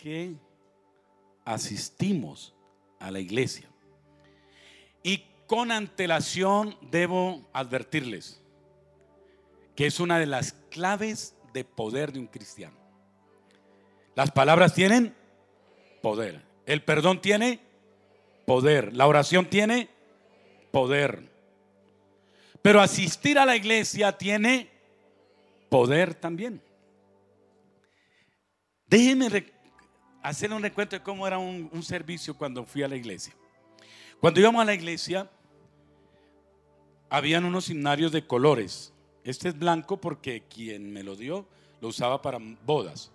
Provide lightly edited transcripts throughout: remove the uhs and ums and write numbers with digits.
que asistimos a la iglesia. Y con antelación debo advertirles que es una de las claves de poder de un cristiano. Las palabras tienen poder, el perdón tiene poder, la oración tiene poder, pero asistir a la iglesia tiene poder también. Déjenme hacer un recuento de cómo era un servicio cuando fui a la iglesia. Cuando íbamos a la iglesia, habían unos himnarios de colores. Este es blanco porque quien me lo dio lo usaba para bodas,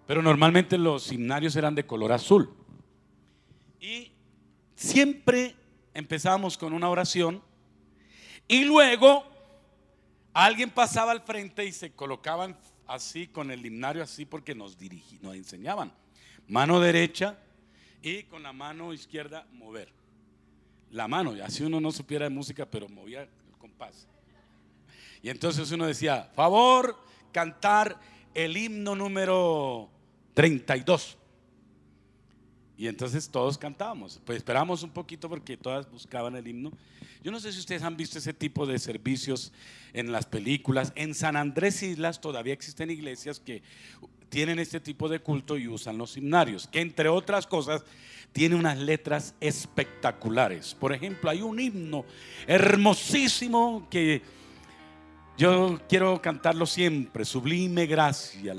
pero normalmente los himnarios eran de color azul. Y siempre empezábamos con una oración y luego alguien pasaba al frente y se colocaban así con el himnario así, porque nos enseñaban mano derecha y con la mano izquierda mover la mano, así uno no supiera de música pero movía el compás. Y entonces uno decía: favor cantar el himno número 32. Y entonces todos cantábamos. Pues esperamos un poquito porque todas buscaban el himno. Yo no sé si ustedes han visto ese tipo de servicios en las películas. En San Andrés Islas todavía existen iglesias que tienen este tipo de culto y usan los himnarios, que entre otras cosas tiene unas letras espectaculares. Por ejemplo, hay un himno hermosísimo que yo quiero cantarlo siempre: Sublime Gracia.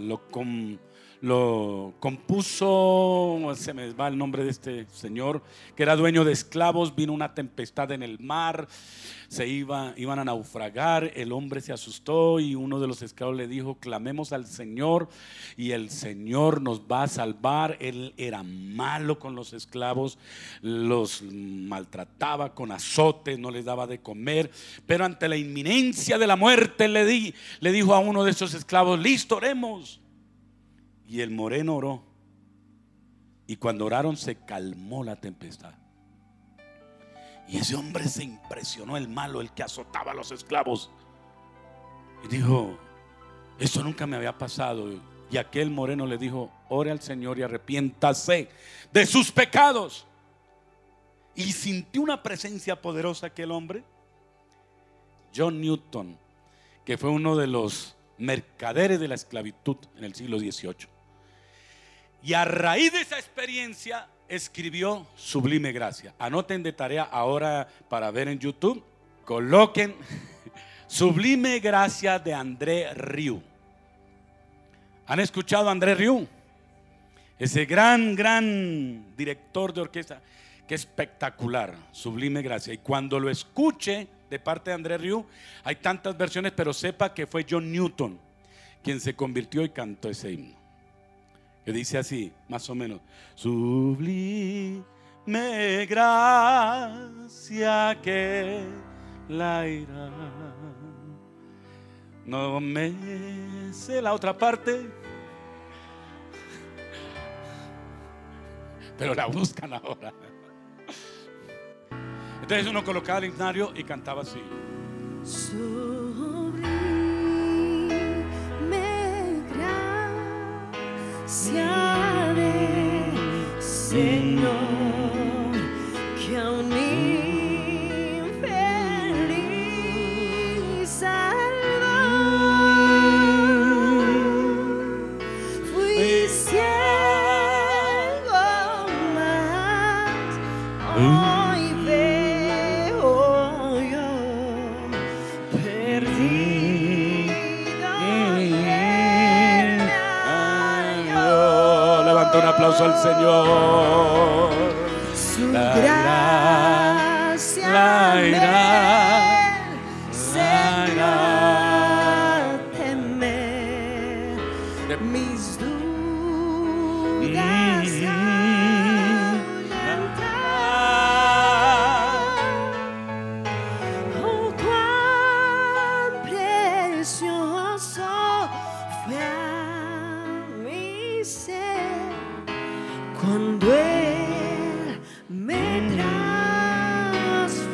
Lo compuso, se me va el nombre de este señor, que era dueño de esclavos. Vino una tempestad en el mar, iban a naufragar. El hombre se asustó y uno de los esclavos le dijo: clamemos al Señor y el Señor nos va a salvar. Él era malo con los esclavos, los maltrataba con azotes, no les daba de comer, pero ante la inminencia de la muerte le dijo a uno de esos esclavos: listo, oremos. Y el moreno oró, y cuando oraron se calmó la tempestad. Y ese hombre se impresionó, el malo, el que azotaba a los esclavos, y dijo: esto nunca me había pasado. Y aquel moreno le dijo: ore al Señor y arrepiéntase de sus pecados. Y sintió una presencia poderosa aquel hombre. John Newton, que fue uno de los mercaderes de la esclavitud en el siglo XVIII, y a raíz de esa experiencia escribió Sublime Gracia. Anoten de tarea ahora para ver en YouTube, coloquen Sublime Gracia de André Rieu. ¿Han escuchado a André Rieu? Ese gran director de orquesta, que espectacular, Sublime Gracia. Y cuando lo escuche de parte de André Rieu, hay tantas versiones, pero sepa que fue John Newton quien se convirtió y cantó ese himno, que dice así, más o menos: sublime gracia que la irá. No me sé la otra parte, pero la buscan ahora. Entonces uno colocaba el himnario y cantaba así: sublime gracia del Señor, que a un infeliz salvó. Fui ciego, mas hoy veo yo, perdido y él me halló. Levanta un aplauso al Señor. Su gracia me enseña a temer mis dudas y ahuyentar. Oh, cuán precioso fue a mi ser cuando Él me transformó.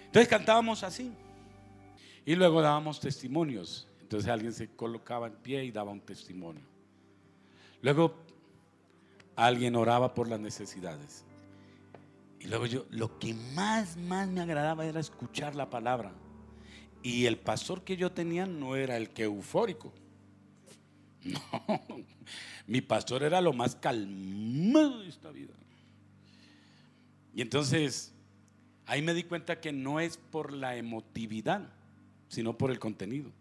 Entonces cantábamos así y luego dábamos testimonios. Entonces alguien se colocaba en pie y daba un testimonio. Luego alguien oraba por las necesidades. Y luego lo que más me agradaba era escuchar la palabra. Y el pastor que yo tenía no era el que eufórico. No, mi pastor era lo más calmado de esta vida. Y entonces ahí me di cuenta que no es por la emotividad, sino por el contenido.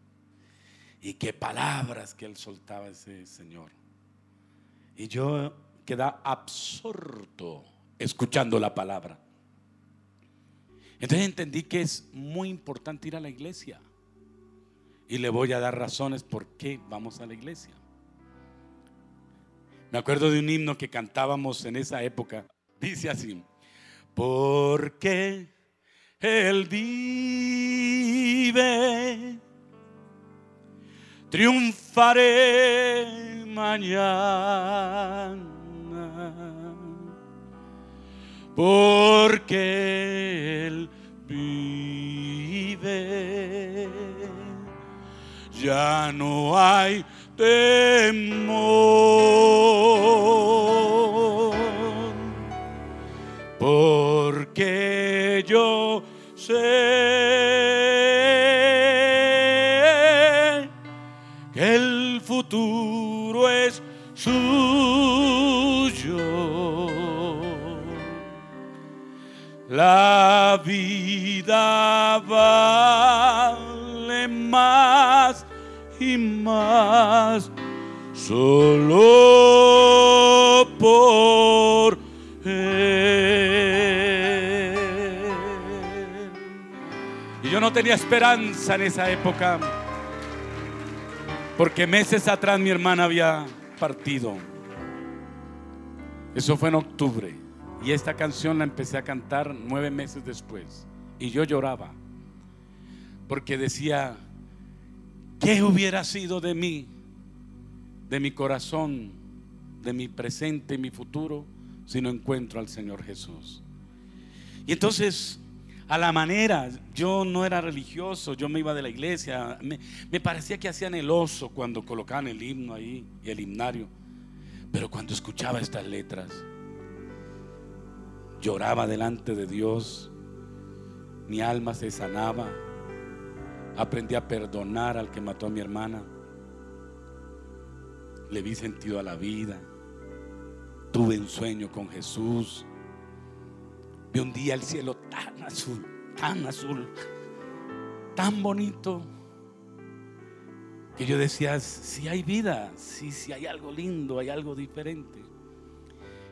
Y qué palabras que él soltaba ese señor. Y yo quedaba absorto escuchando la palabra. Entonces entendí que es muy importante ir a la iglesia. Y le voy a dar razones por qué vamos a la iglesia. Me acuerdo de un himno que cantábamos en esa época. Dice así: porque Él vive, triunfaré mañana. Porque Él vive, ya no hay temor. Porque yo sé que el futuro es suyo. La vida vale más y más solo por Él. Y yo no tenía esperanza en esa época, porque meses atrás mi hermana había partido. Eso fue en octubre. Y esta canción la empecé a cantar 9 meses después. Y yo lloraba, porque decía: ¿qué hubiera sido de mí, de mi corazón, de mi presente y mi futuro, si no encuentro al Señor Jesús? Y entonces, a la manera, yo no era religioso, yo me iba de la iglesia. Me parecía que hacían el oso cuando colocaban el himno ahí y el himnario. Pero cuando escuchaba estas letras, lloraba delante de Dios, mi alma se sanaba, aprendí a perdonar al que mató a mi hermana, le vi sentido a la vida, tuve un sueño con Jesús, vi un día el cielo tan azul, tan bonito, que yo decía: si hay vida, si hay algo lindo, hay algo diferente.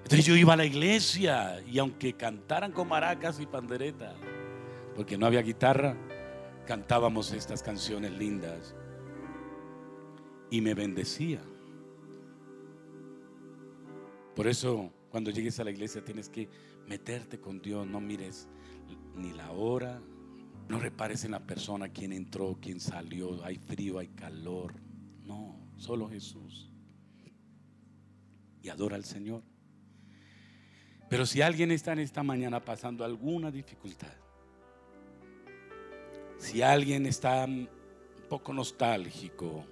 Entonces yo iba a la iglesia, y aunque cantaran con maracas y pandereta, porque no había guitarra, cantábamos estas canciones lindas y me bendecía. Por eso cuando llegues a la iglesia tienes que meterte con Dios. No mires ni la hora, no repares en la persona, quién entró, quién salió, hay frío, hay calor. No, solo Jesús. Y adora al Señor. Pero si alguien está en esta mañana pasando alguna dificultad, si alguien está un poco nostálgico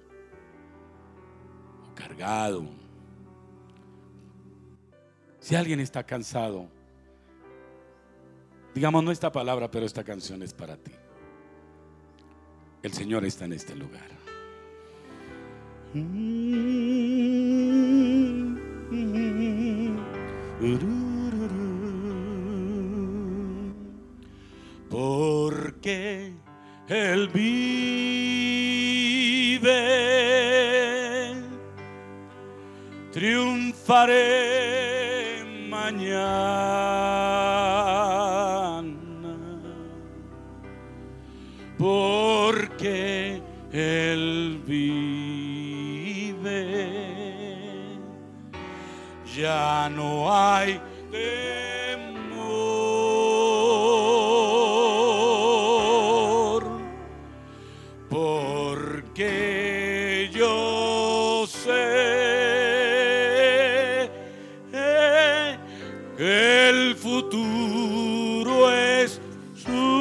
o cargado, si alguien está cansado, digamos, no esta palabra, pero esta canción es para ti. El Señor está en este lugar. Porque Él vive, triunfaré mañana. Porque Él vive, ya no hay temor, porque yo sé que el futuro es suyo.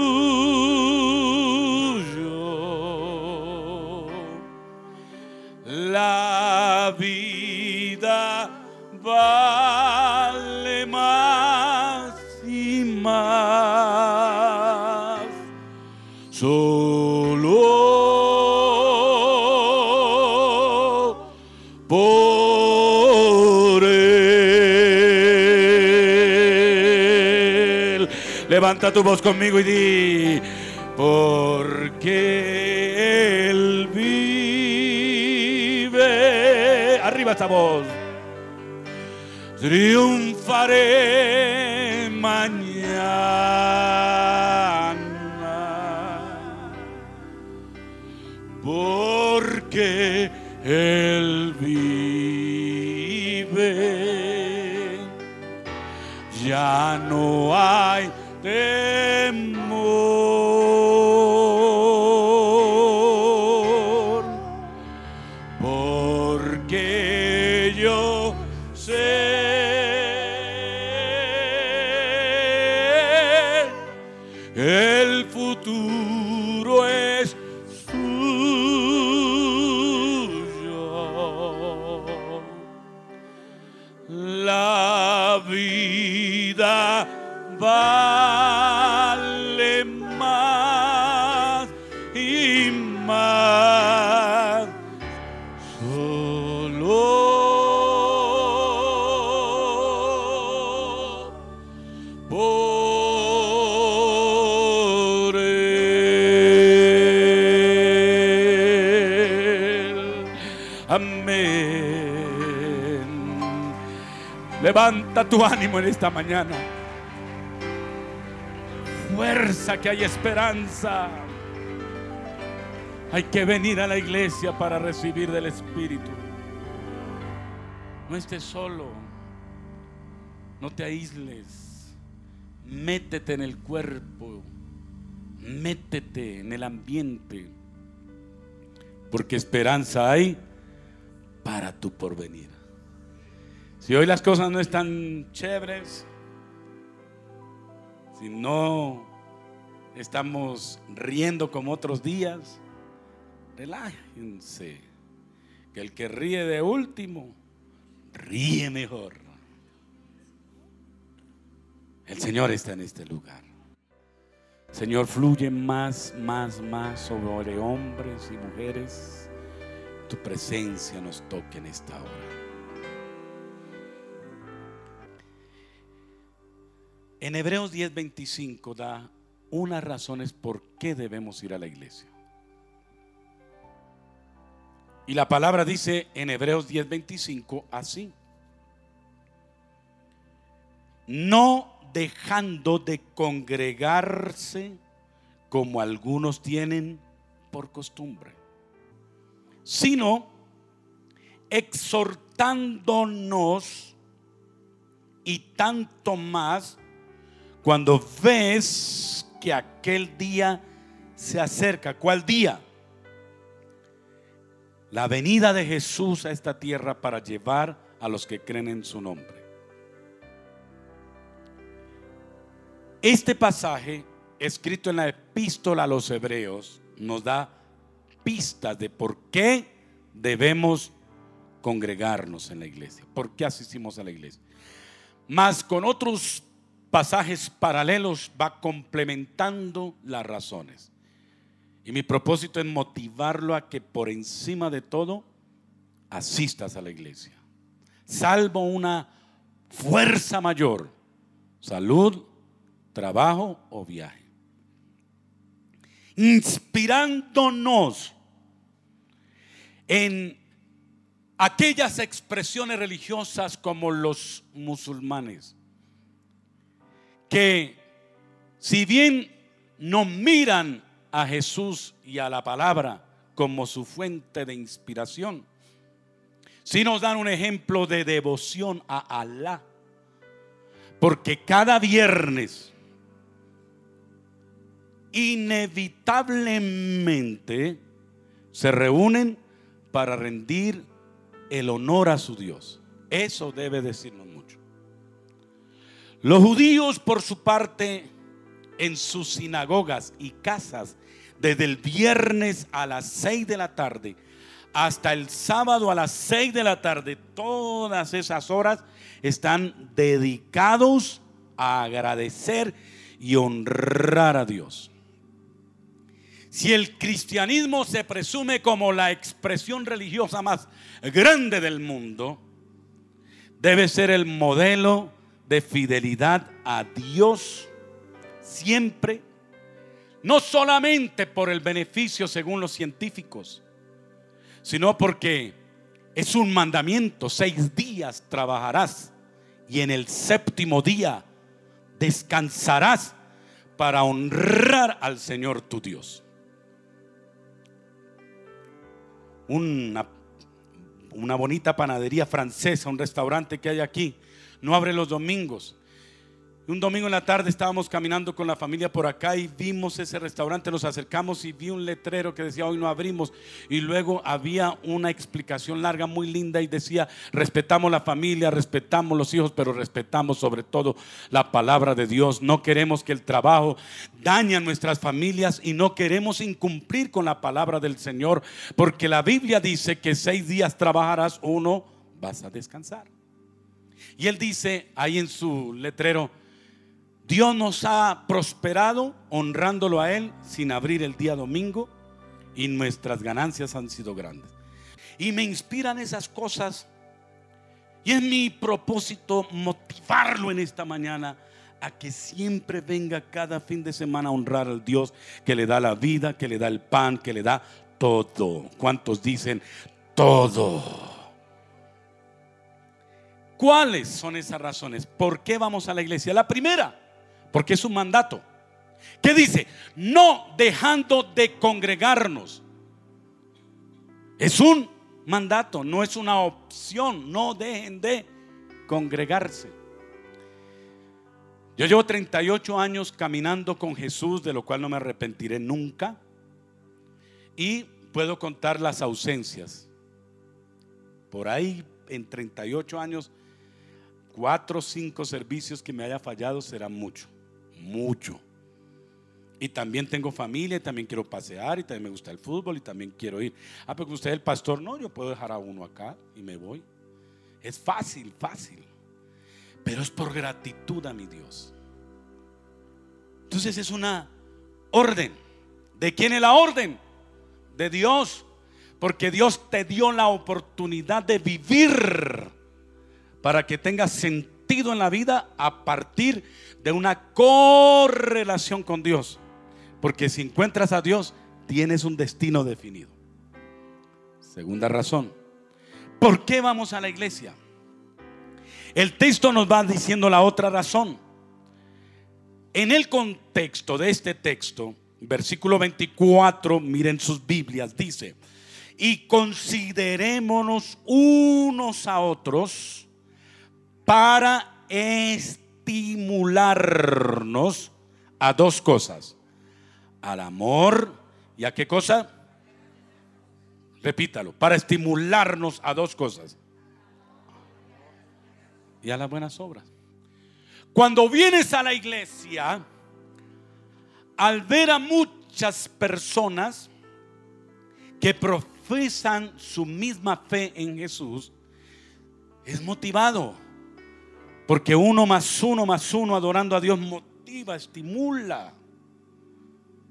La vida vale más y más. Solo por Él. Levanta tu voz conmigo y di: porque Él vive. Arriba esta voz. Triunfaré mañana, porque Él vive. Ya no hay temor, porque yo sé el futuro es suyo. La vida vale más y más. Solo por Él. Amén. Levanta tu ánimo en esta mañana. Fuerza, que hay esperanza. Hay que venir a la iglesia para recibir del Espíritu. No estés solo. No te aísles. Métete en el cuerpo. Métete en el ambiente. Porque esperanza hay para tu porvenir. Si hoy las cosas no están chéveres, si no estamos riendo como otros días, relájense, que el que ríe de último ríe mejor. El Señor está en este lugar. Señor, fluye más sobre hombres y mujeres. Tu presencia nos toque en esta hora. En Hebreos 10:25 da unas razones por qué debemos ir a la iglesia. Y la palabra dice en Hebreos 10:25 así: no dejando de congregarse como algunos tienen por costumbre, sino exhortándonos, y tanto más cuando ves que aquel día se acerca. ¿Cuál día? La venida de Jesús a esta tierra para llevar a los que creen en su nombre. Este pasaje, escrito en la epístola a los Hebreos, nos da pistas de por qué debemos congregarnos en la iglesia, por qué asistimos a la iglesia. Mas con otros pasajes paralelos va complementando las razones. Y mi propósito es motivarlo a que por encima de todo asistas a la iglesia, salvo una fuerza mayor: salud, trabajo o viaje. Inspirándonos en aquellas expresiones religiosas como los musulmanes, que si bien no miran a Jesús y a la palabra como su fuente de inspiración, sí nos dan un ejemplo de devoción a Alá, porque cada viernes inevitablemente se reúnen para rendir el honor a su Dios. Eso debe decirnos mucho. Los judíos, por su parte, en sus sinagogas y casas, desde el viernes a las 6 de la tarde hasta el sábado a las 6 de la tarde, todas esas horas están dedicados a agradecer y honrar a Dios. Si el cristianismo se presume como la expresión religiosa más grande del mundo, debe ser el modelo de fidelidad a Dios siempre, no solamente por el beneficio según los científicos, sino porque es un mandamiento: 6 días trabajarás y en el 7º día descansarás para honrar al Señor tu Dios. Una bonita panadería francesa, un restaurante que hay aquí, no abre los domingos. Un domingo en la tarde estábamos caminando con la familia por acá y vimos ese restaurante, nos acercamos y vi un letrero que decía: hoy no abrimos. Y luego había una explicación larga muy linda y decía: respetamos la familia, respetamos los hijos, pero respetamos sobre todo la palabra de Dios. No queremos que el trabajo dañe a nuestras familias y no queremos incumplir con la palabra del Señor, porque la Biblia dice que 6 días trabajarás, 1 vas a descansar. Y él dice ahí en su letrero: Dios nos ha prosperado honrándolo a Él sin abrir el día domingo, y nuestras ganancias han sido grandes. Y me inspiran esas cosas, y es mi propósito motivarlo en esta mañana a que siempre venga cada fin de semana a honrar al Dios que le da la vida, que le da el pan, que le da todo. ¿Cuántos dicen todo? ¿Cuáles son esas razones? ¿Por qué vamos a la iglesia? La primera, porque es un mandato. ¿Qué dice? No dejando de congregarnos. Es un mandato, no es una opción. No dejen de congregarse. Yo llevo 38 años caminando con Jesús, de lo cual no me arrepentiré nunca. Y puedo contar las ausencias. Por ahí en 38 años, 4 o 5 servicios que me haya fallado será mucho. Y también tengo familia, y también quiero pasear, y también me gusta el fútbol, y también quiero ir. Porque usted es el pastor. No, yo puedo dejar a uno acá y me voy. Es fácil. Pero es por gratitud a mi Dios. Entonces es una orden. ¿De quién es la orden? De Dios. Porque Dios te dio la oportunidad de vivir para que tengas sentido en la vida a partir de una correlación con Dios. Porque si encuentras a Dios, tienes un destino definido. Segunda razón, ¿por qué vamos a la iglesia? El texto nos va diciendo la otra razón. En el contexto de este texto, versículo 24, miren sus Biblias, dice: y considerémonos unos a otros para estimularnos a 2 cosas: al amor y a ¿qué cosa? Repítalo: para estimularnos a 2 cosas: y a las buenas obras. Cuando vienes a la iglesia, al ver a muchas personas que profesan su misma fe en Jesús, es motivado. Porque 1 más 1 más 1 adorando a Dios motiva, estimula.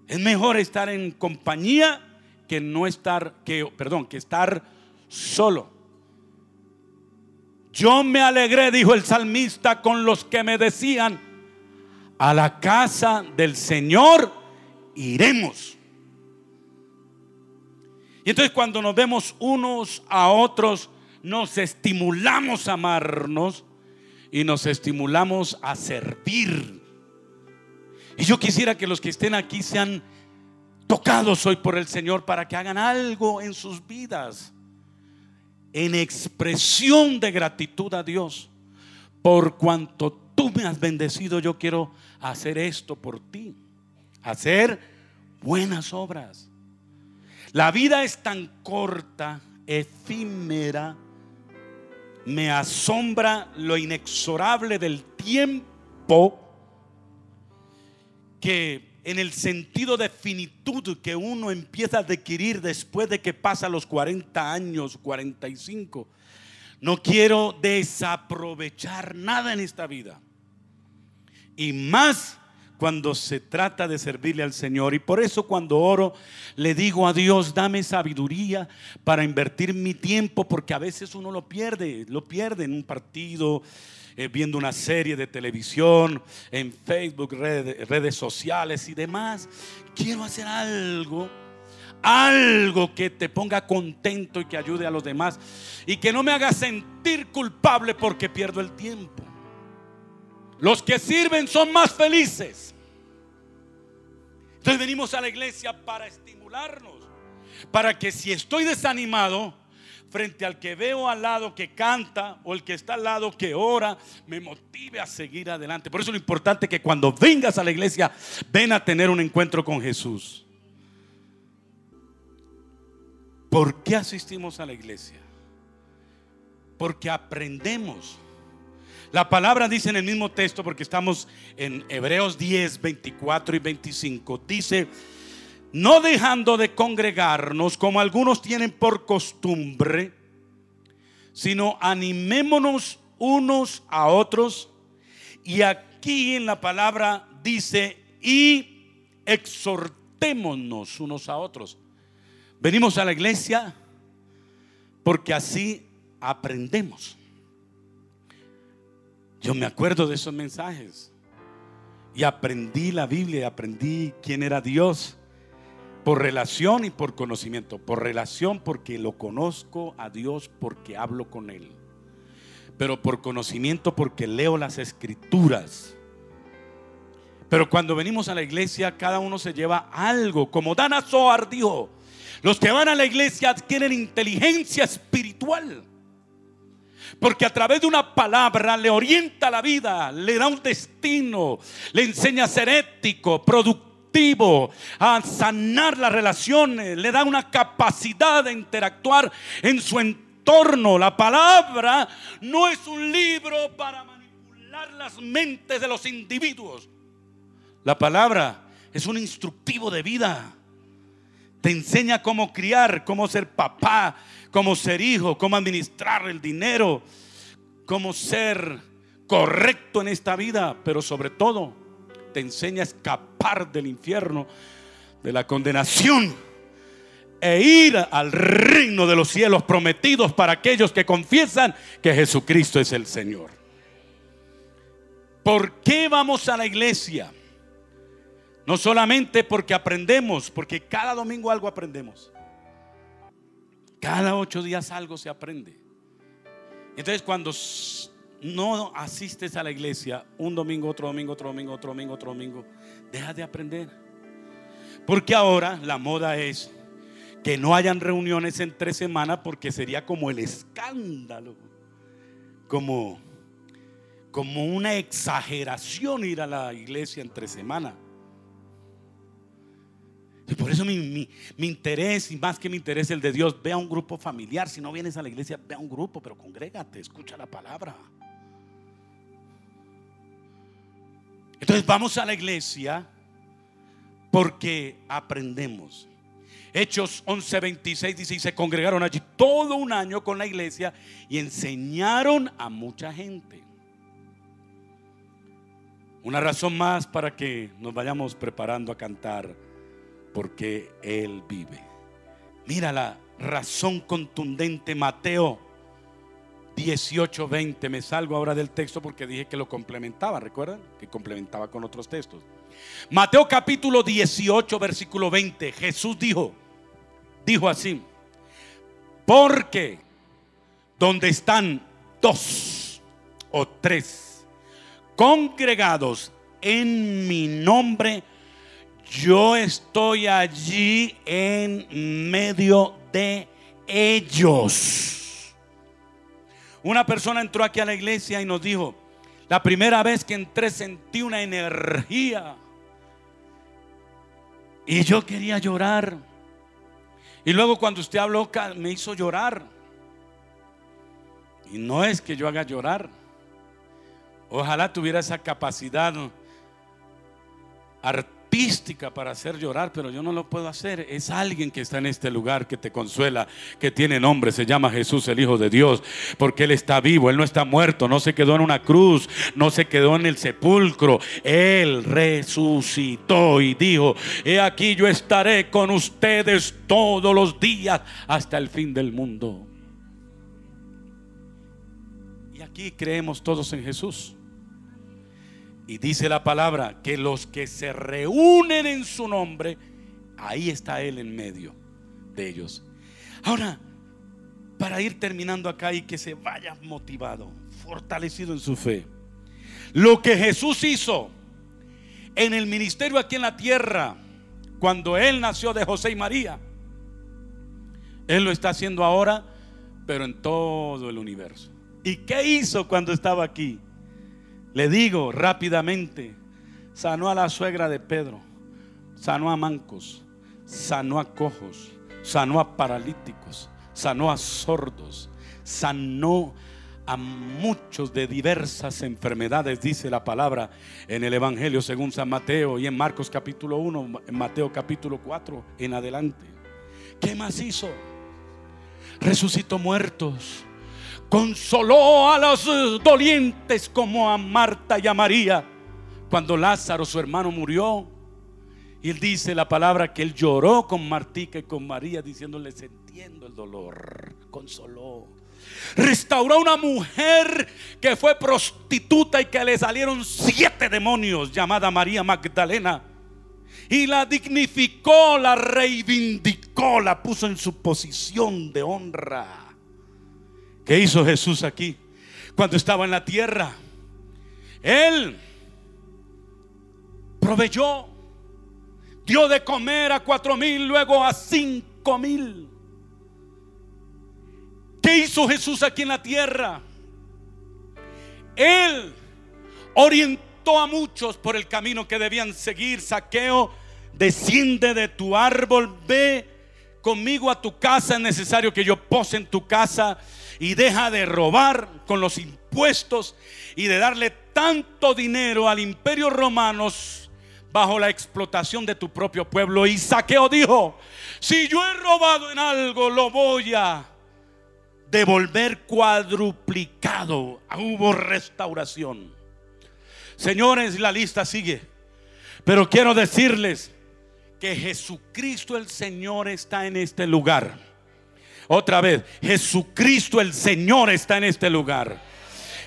Es mejor estar en compañía que estar solo. Yo me alegré, dijo el salmista, con los que me decían: a la casa del Señor iremos. Y entonces cuando nos vemos unos a otros, nos estimulamos a amarnos y nos estimulamos a servir. Y yo quisiera que los que estén aquí sean tocados hoy por el Señor para que hagan algo en sus vidas en expresión de gratitud a Dios. Por cuanto tú me has bendecido, yo quiero hacer esto por ti, hacer buenas obras. La vida es tan corta, efímera. Me asombra lo inexorable del tiempo, que en el sentido de finitud que uno empieza a adquirir después de que pasa los 40 años, 45. No quiero desaprovechar nada en esta vida, y más cuando se trata de servirle al Señor. Y por eso cuando oro le digo a Dios: dame sabiduría para invertir mi tiempo, porque a veces uno lo pierde en un partido, viendo una serie de televisión, en Facebook, redes sociales y demás. Quiero hacer algo que te ponga contento y que ayude a los demás, y que no me haga sentir culpable porque pierdo el tiempo. Los que sirven son más felices. Entonces venimos a la iglesia para estimularnos, para que si estoy desanimado, frente al que veo al lado que canta o el que está al lado que ora, me motive a seguir adelante. Por eso lo importante es que cuando vengas a la iglesia, ven a tener un encuentro con Jesús. ¿Por qué asistimos a la iglesia? Porque aprendemos. La palabra dice en el mismo texto, porque estamos en Hebreos 10, 24 y 25, dice: no dejando de congregarnos como algunos tienen por costumbre, sino animémonos unos a otros. Y aquí en la palabra dice: y exhortémonos unos a otros. Venimos a la iglesia porque así aprendemos. Yo me acuerdo de esos mensajes y aprendí la Biblia, aprendí quién era Dios por relación y por conocimiento. Por relación porque lo conozco a Dios, porque hablo con Él, pero por conocimiento porque leo las escrituras. Pero cuando venimos a la iglesia, cada uno se lleva algo. Como Dana Zohar dijo: los que van a la iglesia adquieren inteligencia espiritual, porque a través de una palabra le orienta la vida, le da un destino, le enseña a ser ético, productivo, a sanar las relaciones, le da una capacidad de interactuar en su entorno. La palabra no es un libro para manipular las mentes de los individuos. La palabra es un instructivo de vida. Te enseña cómo criar, cómo ser papá, cómo ser hijo, cómo administrar el dinero, cómo ser correcto en esta vida. Pero sobre todo te enseña a escapar del infierno, de la condenación, e ir al reino de los cielos prometidos para aquellos que confiesan que Jesucristo es el Señor. ¿Por qué vamos a la iglesia? No solamente porque aprendemos, porque cada domingo algo aprendemos. Cada 8 días algo se aprende. Entonces cuando no asistes a la iglesia un domingo, otro domingo, otro domingo, otro domingo, otro domingo, dejas de aprender. Porque ahora la moda es que no hayan reuniones entre semana, porque sería como el escándalo, como una exageración ir a la iglesia entre semana. Y por eso mi interés, y más que mi interés el de Dios, ve a un grupo familiar. Si no vienes a la iglesia, ve a un grupo, pero congrégate, escucha la palabra. Entonces vamos a la iglesia porque aprendemos. Hechos 11:26 dice: y se congregaron allí todo un año con la iglesia y enseñaron a mucha gente. Una razón más para que nos vayamos preparando a cantar: porque Él vive. Mira la razón contundente. Mateo 18:20. Me salgo ahora del texto porque dije que lo complementaba. ¿Recuerdan? Que complementaba con otros textos. Mateo capítulo 18 versículo 20. Jesús dijo así: porque donde están 2 o 3 congregados en mi nombre, yo estoy allí en medio de ellos. Una persona entró aquí a la iglesia y nos dijo: la primera vez que entré sentí una energía y yo quería llorar. Y luego cuando usted habló me hizo llorar. Y no es que yo haga llorar. Ojalá tuviera esa capacidad artística para hacer llorar, pero yo no lo puedo hacer. Es alguien que está en este lugar, que te consuela, que tiene nombre, se llama Jesús, el Hijo de Dios, porque Él está vivo, Él no está muerto, no se quedó en una cruz, no se quedó en el sepulcro. Él resucitó y dijo: he aquí, yo estaré con ustedes todos los días hasta el fin del mundo. Y aquí creemos todos en Jesús. Y dice la palabra que los que se reúnen en su nombre, ahí está Él en medio de ellos. Ahora, para ir terminando acá y que se vaya motivado, fortalecido en su fe, lo que Jesús hizo en el ministerio aquí en la tierra, cuando Él nació de José y María, Él lo está haciendo ahora, pero en todo el universo. ¿Y qué hizo cuando estaba aquí? Le digo rápidamente: sanó a la suegra de Pedro, sanó a mancos, sanó a cojos, sanó a paralíticos, sanó a sordos, sanó a muchos de diversas enfermedades, dice la palabra en el Evangelio según San Mateo y en Marcos capítulo 1, en Mateo capítulo 4 en adelante. ¿Qué más hizo? Resucitó muertos, consoló a los dolientes como a Marta y a María cuando Lázaro, su hermano, murió. Y Él dice la palabra que Él lloró con Martica y con María, diciéndoles: entiendo el dolor. Consoló. Restauró a una mujer que fue prostituta y que le salieron 7 demonios, llamada María Magdalena, y la dignificó, la reivindicó, la puso en su posición de honra. ¿Qué hizo Jesús aquí cuando estaba en la tierra? Él proveyó, dio de comer a 4,000, luego a 5,000. ¿Qué hizo Jesús aquí en la tierra? Él orientó a muchos por el camino que debían seguir. Zaqueo, desciende de tu árbol, ve conmigo a tu casa, es necesario que yo pose en tu casa, y deja de robar con los impuestos y de darle tanto dinero al imperio romano bajo la explotación de tu propio pueblo. Y Zaqueo dijo: si yo he robado en algo, lo voy a devolver cuadruplicado. Hubo restauración. Señores, la lista sigue, pero quiero decirles que Jesucristo el Señor está en este lugar. Otra vez, Jesucristo el Señor está en este lugar.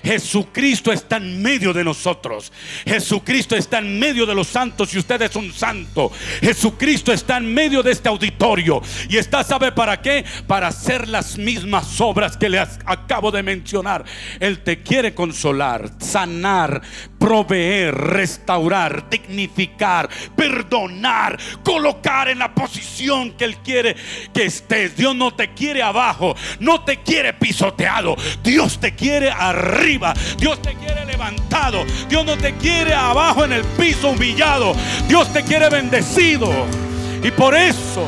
Jesucristo está en medio de nosotros. Jesucristo está en medio de los santos y usted es un santo. Jesucristo está en medio de este auditorio y está, ¿sabe para qué? Para hacer las mismas obras que les acabo de mencionar. Él te quiere consolar, sanar, proveer, restaurar, dignificar, perdonar, colocar en la posición que Él quiere que estés. Dios no te quiere abajo, no te quiere pisoteado. Dios te quiere arriba. Dios te quiere levantado. Dios no te quiere abajo en el piso humillado. Dios te quiere bendecido. Y por eso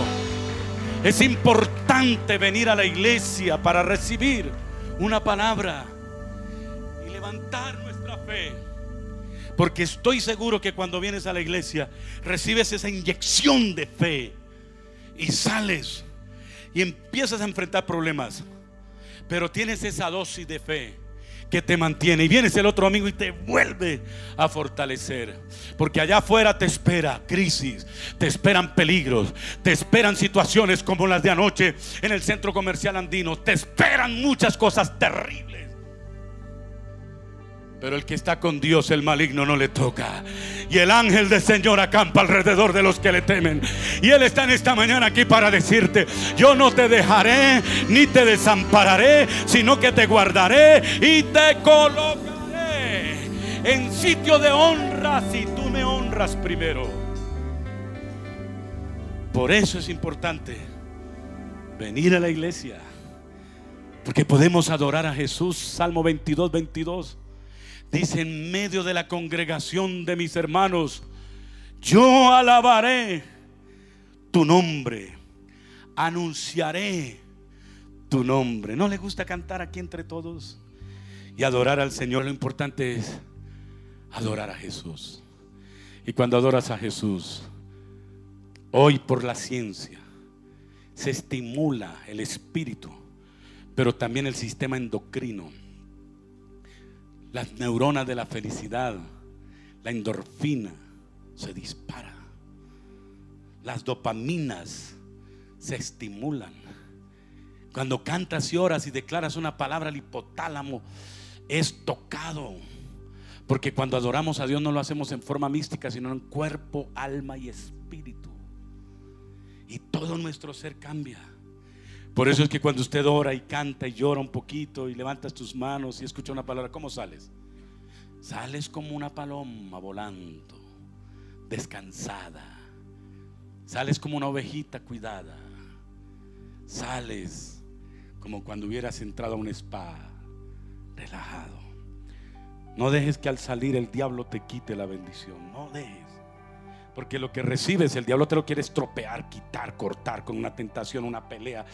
es importante venir a la iglesia para recibir una palabra y levantar nuestra fe. Porque estoy seguro que cuando vienes a la iglesia recibes esa inyección de fe y sales y empiezas a enfrentar problemas, pero tienes esa dosis de fe que te mantiene, y vienes el otro domingo y te vuelve a fortalecer. Porque allá afuera te espera crisis, te esperan peligros, te esperan situaciones como las de anoche en el centro comercial andino, te esperan muchas cosas terribles. Pero el que está con Dios, el maligno no le toca. Y el ángel del Señor acampa alrededor de los que le temen. Y Él está en esta mañana aquí para decirte: yo no te dejaré ni te desampararé, sino que te guardaré y te colocaré en sitio de honra si tú me honras primero. Por eso es importante venir a la iglesia, porque podemos adorar a Jesús. Salmo 22, 22 dice: en medio de la congregación de mis hermanos, yo alabaré tu nombre, anunciaré tu nombre. ¿No le gusta cantar aquí entre todos y adorar al Señor? Lo importante es adorar a Jesús. Y cuando adoras a Jesús, hoy por la ciencia, se estimula el espíritu, pero también el sistema endocrino. Las neuronas de la felicidad, la endorfina se dispara. Las dopaminas se estimulan. Cuando cantas y oras y declaras una palabra, el hipotálamo es tocado. Porque cuando adoramos a Dios no lo hacemos en forma mística, sino en cuerpo, alma y espíritu. Y todo nuestro ser cambia. Por eso es que cuando usted ora y canta y llora un poquito y levantas tus manos y escucha una palabra, ¿cómo sales? Sales como una paloma volando, descansada. Sales como una ovejita cuidada. Sales como cuando hubieras entrado a un spa, relajado. No dejes que al salir el diablo te quite la bendición. No dejes. Porque lo que recibes, el diablo te lo quiere estropear, quitar, cortar con una tentación, una pelea,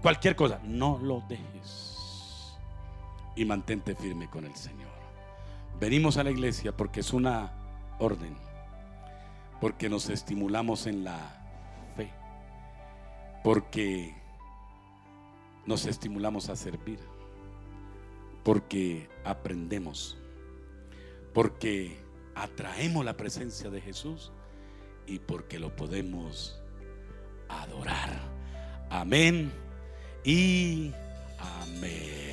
cualquier cosa. No lo dejes. Y mantente firme con el Señor. Venimos a la iglesia porque es una orden. Porque nos estimulamos en la fe. Porque nos estimulamos a servir. Porque aprendemos. Porque atraemos la presencia de Jesús. Y porque lo podemos adorar. Amén y amén.